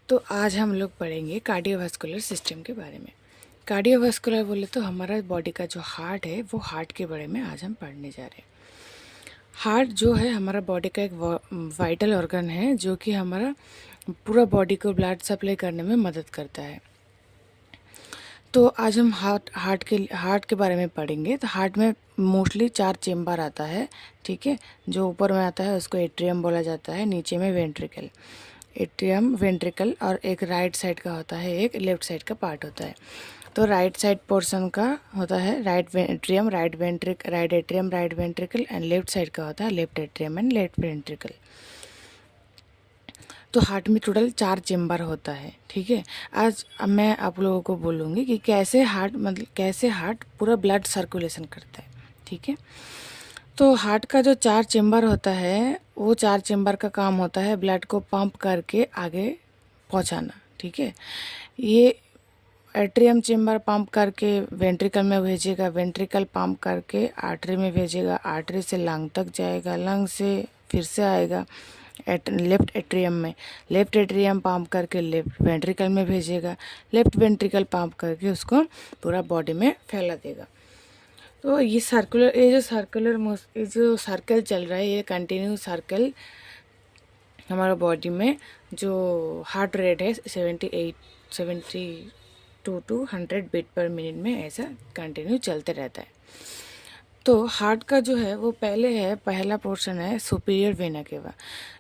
तो आज हम लोग पढ़ेंगे कार्डियोवास्कुलर सिस्टम के बारे में। कार्डियोवास्कुलर बोले तो हमारा बॉडी का जो हार्ट है वो हार्ट के बारे में आज हम पढ़ने जा रहे हैं। हार्ट जो है हमारा बॉडी का एक वाइटल ऑर्गन है जो कि हमारा पूरा बॉडी को ब्लड सप्लाई करने में मदद करता है। तो आज हम हार्ट के बारे में पढ़ेंगे। तो हार्ट में मोस्टली 4 चेम्बर आता है, ठीक है। जो ऊपर में आता है उसको एट्रियम बोला जाता है, नीचे में वेंट्रिकल। एट्रियम, वेंट्रिकल और एक राइट साइड का होता है, एक लेफ्ट साइड का पार्ट होता है। तो राइट साइड पोर्शन का होता है right atrium, right atrium, right ventricle and left side का होता है left atrium and left ventricle. तो हार्ट में टोटल 4 चेम्बर होता है, ठीक है। आज अब मैं आप लोगों को बोलूँगी कि कैसे हार्ट पूरा ब्लड सर्कुलेशन करता है, ठीक है। तो हार्ट का जो 4 चेम्बर होता है वो 4 चेम्बर का काम होता है ब्लड को पंप करके आगे पहुंचाना, ठीक है। ये एट्रियम चेम्बर पंप करके वेंट्रिकल में भेजेगा, वेंट्रिकल पंप करके आर्टरी में भेजेगा, आर्टरी से लंग तक जाएगा, लंग से फिर से आएगा लेफ्ट एट्रियम में, लेफ्ट एट्रियम पंप करके लेफ्ट वेंट्रिकल में भेजेगा, लेफ्ट वेंट्रिकल पंप करके उसको पूरा बॉडी में फैला देगा। तो ये जो सर्कल चल रहा है, ये कंटिन्यू सर्कल हमारा बॉडी में जो हार्ट रेट है 72 to 100 बीट पर मिनट में ऐसा कंटिन्यू चलते रहता है। तो हार्ट का जो है वो पहला पोर्शन है सुपीरियर वेना केवा।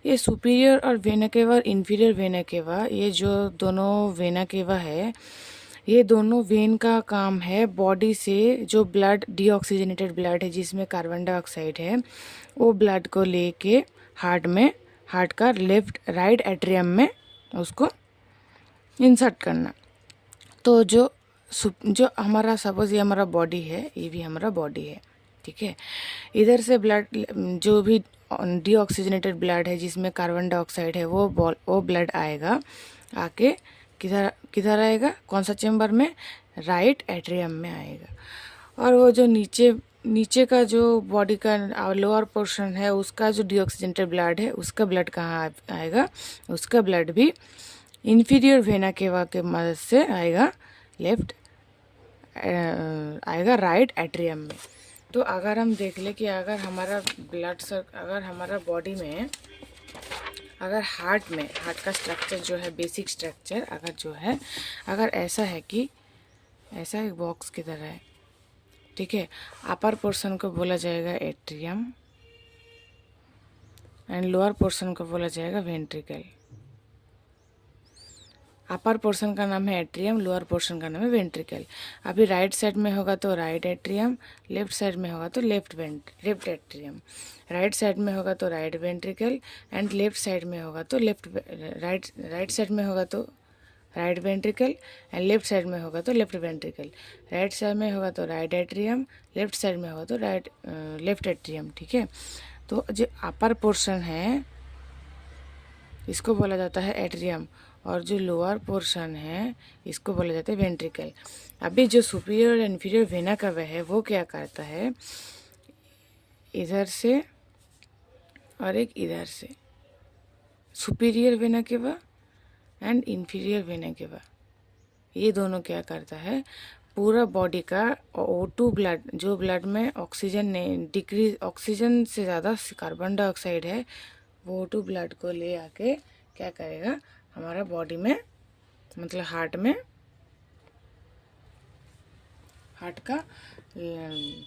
ये सुपीरियर और वेना केवा और इन्फीरियर वेना केवा, ये जो दोनों वेना केवा है, ये दोनों वेन का काम है बॉडी से जो ब्लड, डीऑक्सीजनेटेड ब्लड है जिसमें कार्बन डाइऑक्साइड है, वो ब्लड को लेके हार्ट का राइट एट्रियम में उसको इंसर्ट करना। तो जो हमारा सपोज ये हमारा बॉडी है, ये भी हमारा बॉडी है, ठीक है। इधर से ब्लड जो भी डीऑक्सीजनेटेड ब्लड है जिसमें कार्बन डाइऑक्साइड है वो ब्लड आएगा, आके किधर आएगा, कौन सा चेम्बर में, राइट एट्रियम में आएगा। और वो जो नीचे का जो बॉडी का लोअर पोर्शन है उसका जो डीऑक्सीजनेटेड ब्लड है उसका ब्लड कहाँ आएगा, उसका ब्लड भी इन्फीरियर वेना केवा के मदद से आएगा राइट एट्रियम में। तो अगर हम देख ले कि अगर हमारा बॉडी में हार्ट का स्ट्रक्चर जो है, बेसिक स्ट्रक्चर अगर ऐसा है कि ऐसा एक बॉक्स की तरह है, ठीक है। अपर पोर्शन को बोला जाएगा एट्रियम एंड लोअर पोर्शन को बोला जाएगा वेंट्रिकल। अपर पोर्शन का नाम है एट्रियम, लोअर पोर्शन का नाम है वेंट्रिकल। अभी राइट साइड में होगा तो राइट एट्रियम, लेफ्ट साइड में होगा तो लेफ्ट एट्रियम, राइट साइड में होगा तो right ventricle and left side में होगा तो राइट साइड में होगा तो right ventricle and left side में होगा तो लेफ्ट वेंट्रिकल, राइट साइड में होगा तो राइट एट्रियम, लेफ्ट साइड में होगा तो लेफ्ट एट्रियम, ठीक है। तो जो अपर पोर्शन है इसको बोला जाता है एट्रियम और जो लोअर पोर्शन है इसको बोला जाता है वेंट्रिकल। अभी जो सुपीरियर और इन्फीरियर वेना केवा है वो क्या करता है, इधर से और एक इधर से, superior vena cava and inferior vena cava, ये दोनों क्या करता है, पूरा बॉडी का O2 ब्लड, जो ब्लड में ऑक्सीजन से ज़्यादा कार्बन डाइऑक्साइड है, वो O2 ब्लड को ले आके क्या करेगा, हमारा बॉडी में मतलब हार्ट का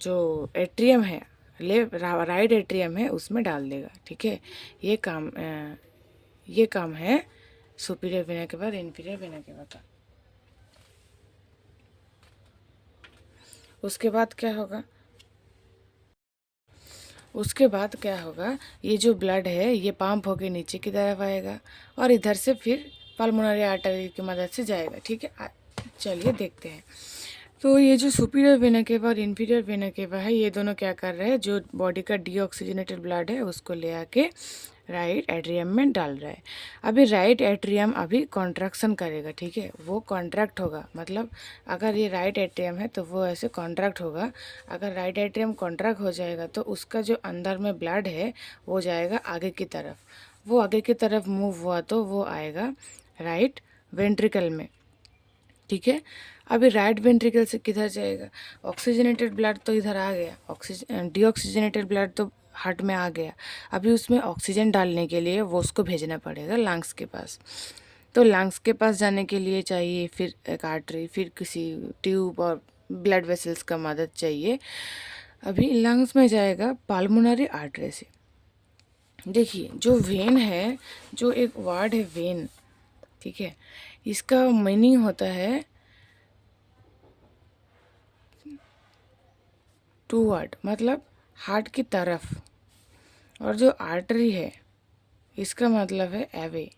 जो एट्रियम है, राइट एट्रियम है, उसमें डाल देगा, ठीक है। ये काम है सुपीरियर वेना केवा और इन्फीरियर वेना केवा का। उसके बाद क्या होगा, ये जो ब्लड है ये पंप होके नीचे की तरफ आएगा और इधर से फिर पल्मोनरी आर्टरी की मदद से जाएगा, ठीक है। चलिए देखते हैं। तो ये जो सुपीरियर वेना केवा और इन्फीरियर वेना केवा है, ये दोनों क्या कर रहे हैं, जो बॉडी का डीऑक्सीजनेटेड ब्लड है उसको ले आके राइट एट्रियम में डाल रहा है। अभी राइट एट्रियम अभी कॉन्ट्रैक्शन करेगा, ठीक है, वो कॉन्ट्रैक्ट होगा, मतलब अगर ये राइट एट्रियम है तो वो ऐसे कॉन्ट्रैक्ट होगा। अगर राइट एट्रियम कॉन्ट्रैक्ट हो जाएगा तो उसका जो अंदर में ब्लड है वो जाएगा आगे की तरफ, वो आगे की तरफ मूव हुआ तो वो आएगा राइट वेंट्रिकल में, ठीक है। अभी राइट वेंट्रिकल से किधर जाएगा? ऑक्सीजनेटेड ब्लड तो इधर आ गया, डीऑक्सीजनेटेड ब्लड तो हार्ट में आ गया। अभी उसमें ऑक्सीजन डालने के लिए वो उसको भेजना पड़ेगा लंग्स के पास। तो लंग्स के पास जाने के लिए चाहिए फिर एक आर्टरी, फिर किसी ट्यूब और ब्लड वेसल्स का मदद चाहिए। अभी लंग्स में जाएगा पाल्मोनरी आर्टरी से। देखिए जो वेन है, जो एक वर्ड है वेन, ठीक है, इसका मीनिंग होता है टू वर्ड, मतलब हार्ट की तरफ। और जो आर्टरी है इसका मतलब है एवे,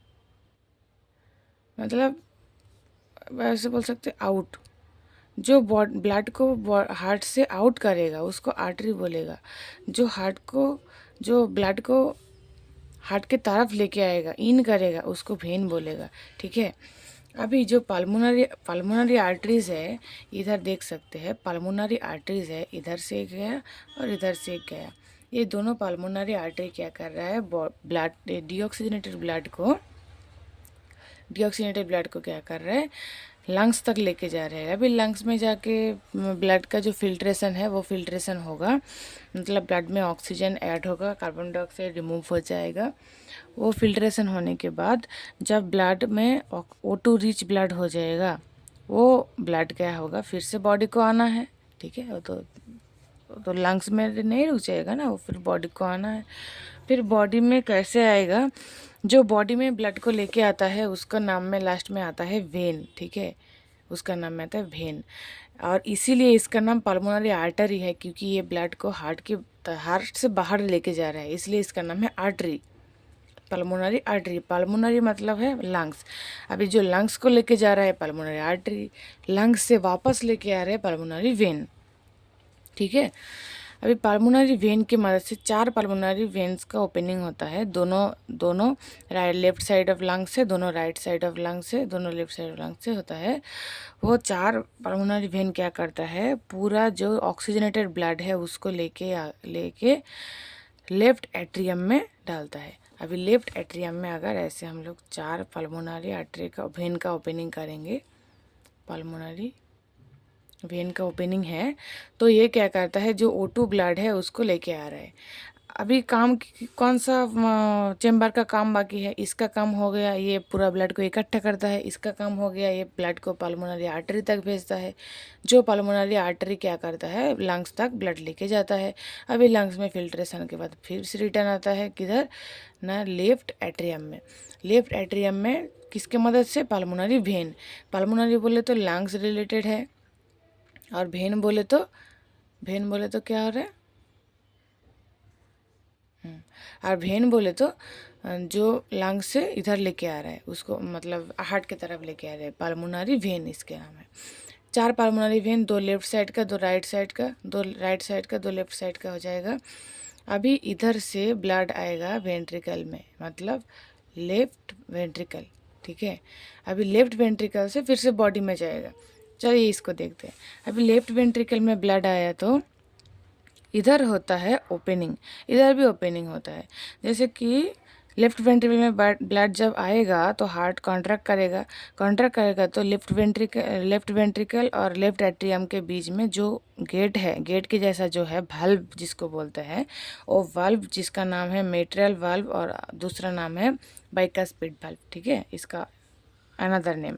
मतलब वैसे बोल सकते आउट। जो ब्लड को हार्ट से आउट करेगा उसको आर्टरी बोलेगा। जो ब्लड को हार्ट के तरफ लेके आएगा, इन करेगा, उसको वेन बोलेगा, ठीक है। अभी जो पल्मोनरी आर्टरीज है, इधर देख सकते हैं पल्मोनरी आर्टरीज है, इधर से एक गया और इधर से एक गया। ये दोनों पल्मोनरी आर्टरी क्या कर रहा है? ब्लड डीऑक्सीजनेटेड ब्लड को क्या कर रहा है? लंग्स तक लेके जा रहे हैं। अभी लंग्स में जाके ब्लड का जो फिल्ट्रेशन है वो फिल्ट्रेशन होगा, मतलब ब्लड में ऑक्सीजन ऐड होगा, कार्बन डाइऑक्साइड रिमूव हो जाएगा। वो फिल्ट्रेशन होने के बाद जब ब्लड में O2 रिच ब्लड हो जाएगा, वो ब्लड क्या होगा? फिर से बॉडी को आना है, ठीक है। वो तो लंग्स में नहीं रुक जाएगा ना, वो फिर बॉडी को आना है। फिर बॉडी में कैसे आएगा? जो बॉडी में ब्लड को लेके आता है उसका नाम में लास्ट में आता है वेन, ठीक है, उसका नाम में आता है वेन। और इसीलिए इसका नाम पल्मोनरी आर्टरी है, क्योंकि ये ब्लड को हार्ट से बाहर लेके जा रहा है, इसलिए इसका नाम है आर्टरी, पल्मोनरी आर्टरी। पल्मोनरी मतलब है लंग्स। अभी जो लंग्स को लेके जा रहा है पल्मोनरी आर्टरी, लंग्स से वापस लेके आ रहे हैं पल्मोनरी वेन, ठीक है। अभी पल्मोनरी वेन की मदद से 4 पल्मोनरी वेन्स का ओपनिंग होता है, दोनों लेफ्ट साइड ऑफ लंग्स से, दोनों राइट साइड ऑफ लंग्स से, दोनों लेफ्ट साइड ऑफ लंग्स से होता है। वो 4 पल्मोनरी वेन क्या करता है? पूरा जो ऑक्सीजनेटेड ब्लड है उसको लेके लेफ्ट एट्रियम में डालता है। अभी लेफ्ट एट्रियम में अगर ऐसे हम लोग 4 पल्मोनरी आर्टरी का वेन का ओपनिंग करेंगे, पल्मोनरी वेन का ओपनिंग है, तो ये क्या करता है? जो O2 ब्लड है उसको लेके आ रहा है। अभी कौन सा चेम्बर का काम बाकी है? इसका काम हो गया, ये पूरा ब्लड को इकट्ठा करता है। इसका काम हो गया, ये ब्लड को पल्मोनरी आर्टरी तक भेजता है। जो पल्मोनरी आर्टरी क्या करता है? लंग्स तक ब्लड लेके जाता है। अभी लंग्स में फिल्ट्रेशन के बाद फिर से रिटर्न आता है किधर ना? लेफ्ट एट्रियम में। लेफ्ट एट्रियम में किसके मदद से? Pulmonary vein. पल्मोनरी बोले तो लंग्स रिलेटेड है, और वेन बोले तो क्या हो रहा है? और वेन बोले तो जो लंग्स से इधर लेके आ रहा है उसको, मतलब हार्ट की तरफ लेके आ रहा है, पल्मोनरी वेन इसके नाम है। 4 पल्मोनरी वेन, 2 लेफ्ट साइड का, 2 राइट साइड का, 2 राइट साइड का, 2 लेफ्ट साइड का हो जाएगा। अभी इधर से ब्लड आएगा वेंट्रिकल में, मतलब लेफ्ट वेंट्रिकल, ठीक है। अभी लेफ्ट वेंट्रिकल से फिर से बॉडी में जाएगा। चलिए इसको देखते हैं। अभी लेफ्ट वेंट्रिकल में ब्लड आया तो इधर होता है ओपनिंग, इधर भी ओपनिंग होता है। जैसे कि लेफ्ट वेंट्रिकल में ब्लड जब आएगा तो हार्ट कॉन्ट्रैक्ट करेगा तो लेफ्ट वेंट्रिकल और लेफ्ट एट्रियम के बीच में जो गेट है, गेट के जैसा जो है वाल्व जिसको बोलते हैं, वो वाल्व जिसका नाम है मेट्रियल वाल्व और दूसरा नाम है बाइकास्पिड वाल्व, ठीक है, इसका अनदर नेम।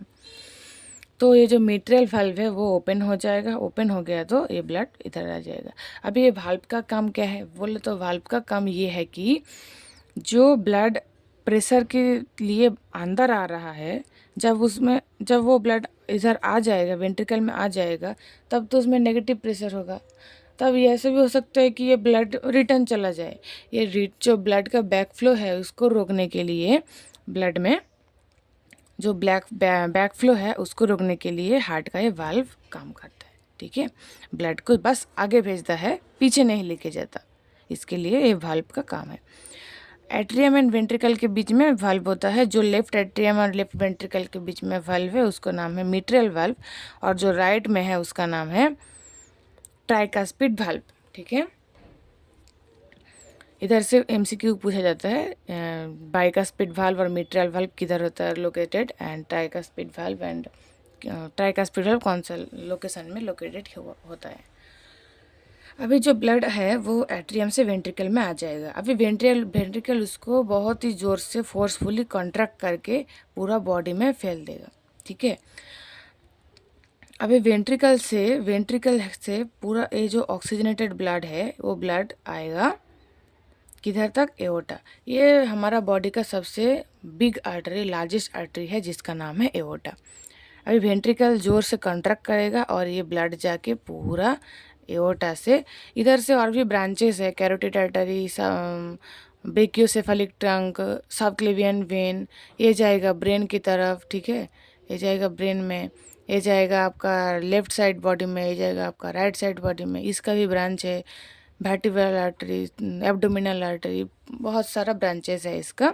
तो ये जो मेट्रियल वाल्व है वो ओपन हो जाएगा, ओपन हो गया तो ये ब्लड इधर आ जाएगा। अभी ये वाल्व का काम क्या है? बोले तो वाल्व का काम ये है कि जो ब्लड प्रेशर के लिए अंदर आ रहा है, जब वो ब्लड इधर आ जाएगा, वेंट्रिकल में आ जाएगा, तब तो उसमें नेगेटिव प्रेशर होगा। तब ये ऐसे भी हो सकता है कि ये ब्लड रिटर्न चला जाए। ये जो ब्लड का बैक फ्लो है उसको रोकने के लिए, ब्लड में जो बैक फ्लो है उसको रोकने के लिए हार्ट का ये वाल्व काम करता है, ठीक है। ब्लड को बस आगे भेजता है, पीछे नहीं लेके जाता, इसके लिए ये वाल्व का काम है। एट्रियम एंड वेंट्रिकल के बीच में वाल्व होता है, जो लेफ्ट एट्रियम और लेफ्ट वेंट्रिकल के बीच में वाल्व है उसका नाम है मिट्रियल वाल्व, और जो राइट में है उसका नाम है ट्राइकास्पिड वाल्व, ठीक है। इधर से एमसीक्यू पूछा जाता है बाइकास्पिड वाल्व और मिट्रल वाल्व किधर होता है located, and tricuspid valve and tricuspid valve कौन सा लोकेशन में लोकेटेड होता है। अभी जो ब्लड है वो एट्रियम से वेंट्रिकल में आ जाएगा। अभी वेंट्रिकल उसको बहुत ही ज़ोर से फोर्सफुली कॉन्ट्रैक्ट करके पूरा बॉडी में फैल देगा, ठीक है। अभी वेंट्रिकल से पूरा ये जो ऑक्सीजनेटेड ब्लड है वो ब्लड आएगा किधर तक, एओर्टा। ये हमारा बॉडी का सबसे बिग आर्टरी, लार्जेस्ट आर्टरी है जिसका नाम है एओर्टा। अभी वेंट्रिकल जोर से कॉन्ट्रैक्ट करेगा और ये ब्लड जाके पूरा एओर्टा से, इधर से और भी ब्रांचेस है, carotid artery, brachiocephalic trunk, subclavian vein, ये जाएगा ब्रेन की तरफ, ठीक है। ये जाएगा ब्रेन में, ये जाएगा आपका लेफ्ट साइड बॉडी में, ये जाएगा आपका राइट साइड बॉडी में, इसका भी ब्रांच है। वर्टिब्रल आर्टरी, एब्डोमिनल आर्टरी, बहुत सारा ब्रांचेस है इसका।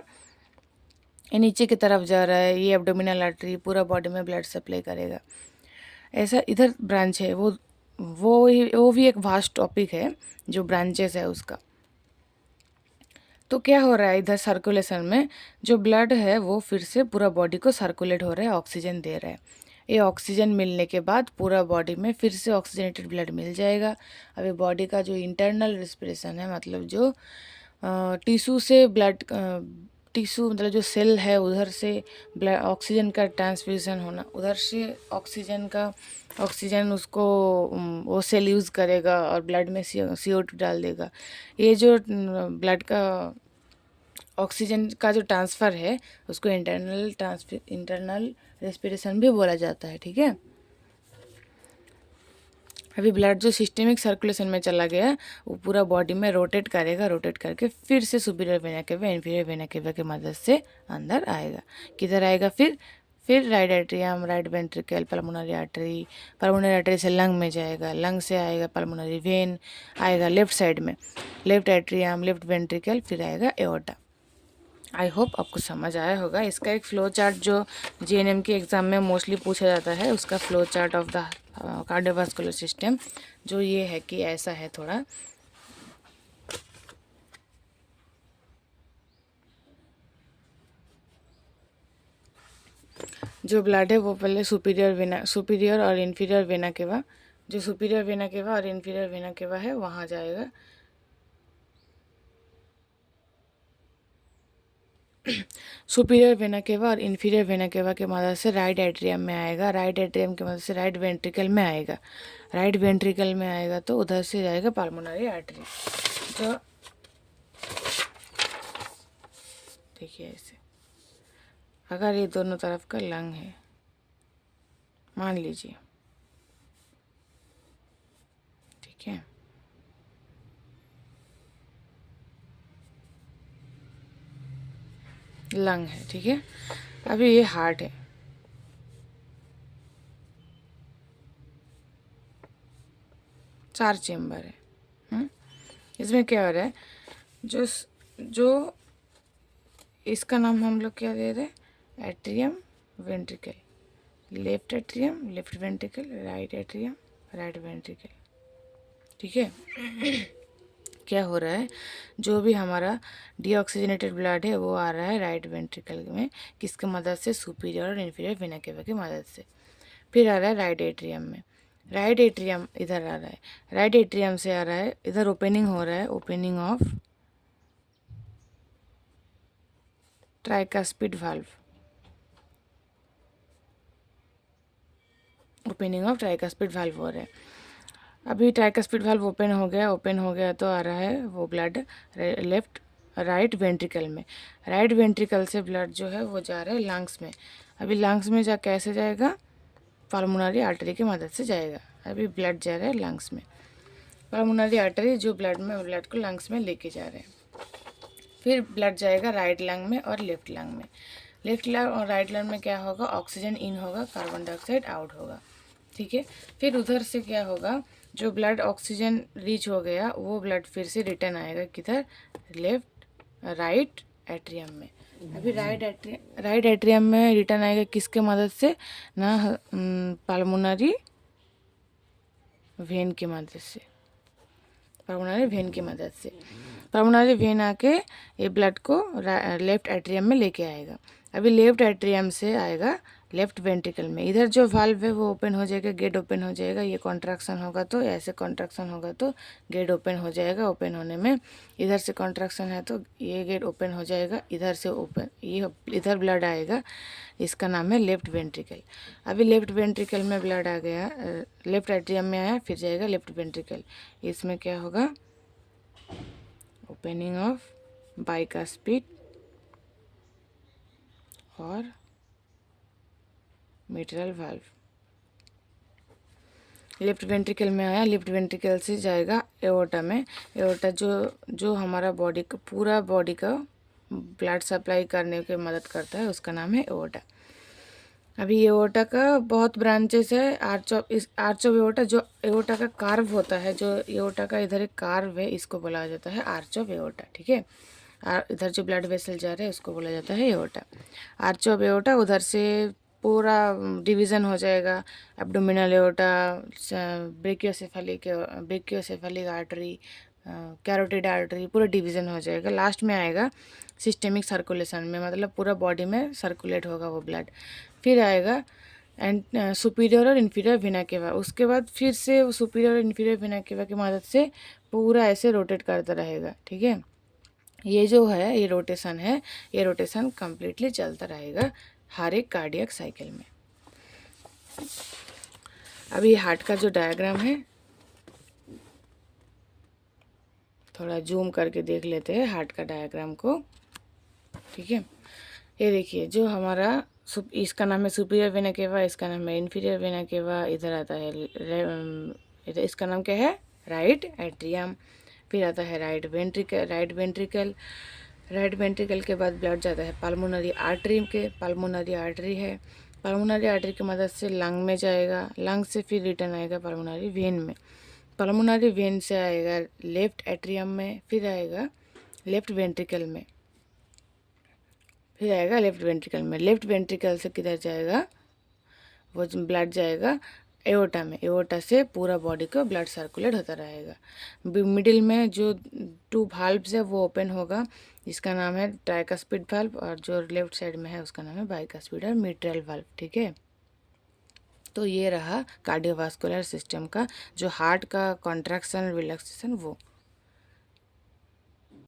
ये नीचे की तरफ जा रहा है, ये एब्डोमिनल आर्टरी पूरा बॉडी में ब्लड सप्लाई करेगा। ऐसा इधर ब्रांच है, वो भी एक वास्ट टॉपिक है जो ब्रांचेस है उसका। तो क्या हो रहा है इधर सर्कुलेशन में, जो ब्लड है वो फिर से पूरा बॉडी को सर्कुलेट हो रहा है, ऑक्सीजन दे रहा है। ये ऑक्सीजन मिलने के बाद पूरा बॉडी में फिर से ऑक्सीजनेटेड ब्लड मिल जाएगा। अभी बॉडी का जो इंटरनल रेस्पिरेशन है, मतलब जो टिश्यू से ब्लड, टिश्यू मतलब जो सेल है उधर से ब्लड ऑक्सीजन का ट्रांसफ्यूज़न होना, उधर से ऑक्सीजन उसको वो सेल यूज़ करेगा और ब्लड में CO2 डाल देगा। ये जो ब्लड का ऑक्सीजन का जो ट्रांसफ़र है उसको इंटरनल रेस्पिरेशन भी बोला जाता है, ठीक है। अभी ब्लड जो सिस्टेमिक सर्कुलेशन में चला गया वो पूरा बॉडी में रोटेट करेगा, रोटेट करके फिर से superior vena cava inferior vena cava की मदद से अंदर आएगा। किधर आएगा फिर right atrium, right ventricle, pulmonary artery से लंग में जाएगा, लंग से आएगा पल्मोनरी वेन, आएगा लेफ्ट साइड में लेफ्ट एट्रियम, लेफ्ट वेंट्रिकल, फिर आएगा एओर्टा। आई होप आपको समझ आया होगा। इसका एक फ़्लो चार्ट जो जीएनएम के एग्ज़ाम में मोस्टली पूछा जाता है, उसका flow chart of the cardiovascular system जो ये है कि ऐसा है थोड़ा। जो ब्लड है वो पहले सुपीरियर और इन्फीरियर वेना केवा, जो सुपीरियर वेना केवा और इन्फीरियर वेना केवा है वहाँ जाएगा। सुपीरियर वेना केवा और इन्फीरियर वेना केवा की मदद से राइट एट्रियम में आएगा, राइट एट्रियम की मदद से राइट वेंट्रिकल में आएगा, राइट वेंट्रिकल में आएगा तो उधर से जाएगा पल्मोनरी आर्टरी। तो देखिए ऐसे, अगर ये दोनों तरफ का लंग है मान लीजिए, ठीक है, लंग है, ठीक है। अभी ये हार्ट है, चार चेम्बर है। इसमें क्या हो रहा है, जो इसका नाम हम लोग क्या दे रहे हैं, atrium ventricle, left atrium left ventricle, right atrium right ventricle, ठीक है। क्या हो रहा है, जो भी हमारा डीऑक्सीजनेटेड ब्लड है वो आ रहा है राइट वेंट्रिकल में, किसकी मदद से, सुपीरियर और इन्फीरियर वेना केवा की मदद से। फिर आ रहा है राइट एट्रियम में, राइट एट्रियम इधर आ रहा है, राइट एट्रियम से आ रहा है इधर, ओपनिंग हो रहा है, opening of tricuspid valve, opening of tricuspid valve हो रहा है। अभी ट्राइकास्पिड वाल्व ओपन हो गया तो आ रहा है वो ब्लड राइट वेंट्रिकल में, राइट वेंट्रिकल से ब्लड जो है वो जा रहा है लंग्स में। अभी लंग्स में जा कैसे जाएगा, पल्मोनरी आर्टरी की मदद से जाएगा। अभी ब्लड जा रहा है लंग्स में, पल्मोनरी आर्टरी जो ब्लड को लंग्स में लेके जा रहे हैं। फिर ब्लड जाएगा राइट लंग में और लेफ्ट लंग में, लेफ्ट लंग और राइट लंग में क्या होगा, ऑक्सीजन इन होगा, कार्बन डाइऑक्साइड आउट होगा, ठीक है। फिर उधर से क्या होगा, जो ब्लड ऑक्सीजन रीच हो गया वो ब्लड फिर से रिटर्न आएगा किधर, राइट एट्रियम में। अभी राइट एट्रियम में रिटर्न आएगा किसके मदद से ना, पल्मोनरी वेन की मदद से, पल्मोनरी वेन की मदद से। पल्मोनरी वेन आके ये ब्लड को लेफ्ट एट्रियम में लेके आएगा। अभी लेफ्ट एट्रियम से आएगा लेफ्ट वेंट्रिकल में। इधर जो वाल्व है वो ओपन हो जाएगा, गेट ओपन हो जाएगा। ये कॉन्ट्रैक्शन होगा तो, ऐसे कॉन्ट्रैक्शन होगा तो गेट ओपन हो जाएगा। ओपन होने में इधर से कॉन्ट्रैक्शन है तो ये गेट ओपन हो जाएगा, इधर से ओपन, ये इधर ब्लड आएगा, इसका नाम है लेफ्ट वेंट्रिकल। अभी लेफ्ट वेंट्रिकल में ब्लड आ गया, लेफ्ट एट्रियम में आया, फिर जाएगा लेफ्ट वेंट्रिकल। इसमें क्या होगा, ओपनिंग ऑफ बाइकास्पिड और मिट्रल वाल्व। लेफ्ट वेंट्रिकल में आया, लेफ्ट वेंट्रिकल से जाएगा एओर्टा में। एओर्टा जो हमारा बॉडी का, पूरा बॉडी का ब्लड सप्लाई करने की मदद करता है, उसका नाम है एओर्टा। अभी एओर्टा का बहुत ब्रांचेस है। आर्च ऑफ एओर्टा, जो एओर्टा का कार्व होता है, जो एओर्टा का इधर एक कार्व है, इसको बोला जाता है आर्च ऑफ एओर्टा, ठीक है। इधर जो ब्लड वेसल जा रहा है उसको बोला जाता है एओर्टा। आर्च ऑफ एओर्टा, उधर से पूरा डिवीज़न हो जाएगा, abdominal aorta, brachiocephalic artery, carotid artery, पूरा डिवीज़न हो जाएगा। लास्ट में आएगा सिस्टेमिक सर्कुलेशन में, मतलब पूरा बॉडी में सर्कुलेट होगा वो ब्लड। फिर आएगा एंड सुपीरियर और इन्फीरियर वेना केवा। उसके बाद फिर से वो सुपीरियर और इन्फीरियर वेना केवा की मदद से पूरा ऐसे रोटेट करता रहेगा, ठीक है। ये जो है, ये रोटेशन है, ये रोटेशन कम्प्लीटली चलता रहेगा हर एक कार्डियक साइकिल में। अभी हार्ट का जो डायग्राम है, थोड़ा जूम करके देख लेते हैं हार्ट का डायग्राम को, ठीक है। ये देखिए, जो हमारा इसका नाम है सुपीरियर वेना केवा, इसका नाम है इन्फीरियर वेना केवा, इधर आता है इसका नाम क्या है, राइट एट्रियम। फिर आता है राइट वेंट्रिकल के बाद ब्लड जाता है पल्मोनरी आर्टरी के, पल्मोनरी आर्टरी है, पल्मोनरी आर्टरी की मदद से लंग में जाएगा, लंग से फिर रिटर्न आएगा पल्मोनरी वेन में, पल्मोनरी वेन से आएगा लेफ्ट एट्रियम में, फिर आएगा लेफ्ट वेंट्रिकल में, फिर आएगा लेफ्ट वेंट्रिकल में। लेफ्ट वेंट्रिकल से किधर जाएगा, वो ब्लड जाएगा एओर्टा में, एओर्टा से पूरा बॉडी को ब्लड सर्कुलेट होता रहेगा। मिडिल में जो 2 वाल्व्स है वो ओपन होगा, इसका नाम है ट्राइकास्पिड वाल्व, और जो लेफ्ट साइड में है उसका नाम है बाइकास्पिड और मिट्रल वाल्व, ठीक है। तो ये रहा कार्डियोवास्कुलर सिस्टम का, जो हार्ट का कॉन्ट्रैक्शन रिलैक्सेशन वो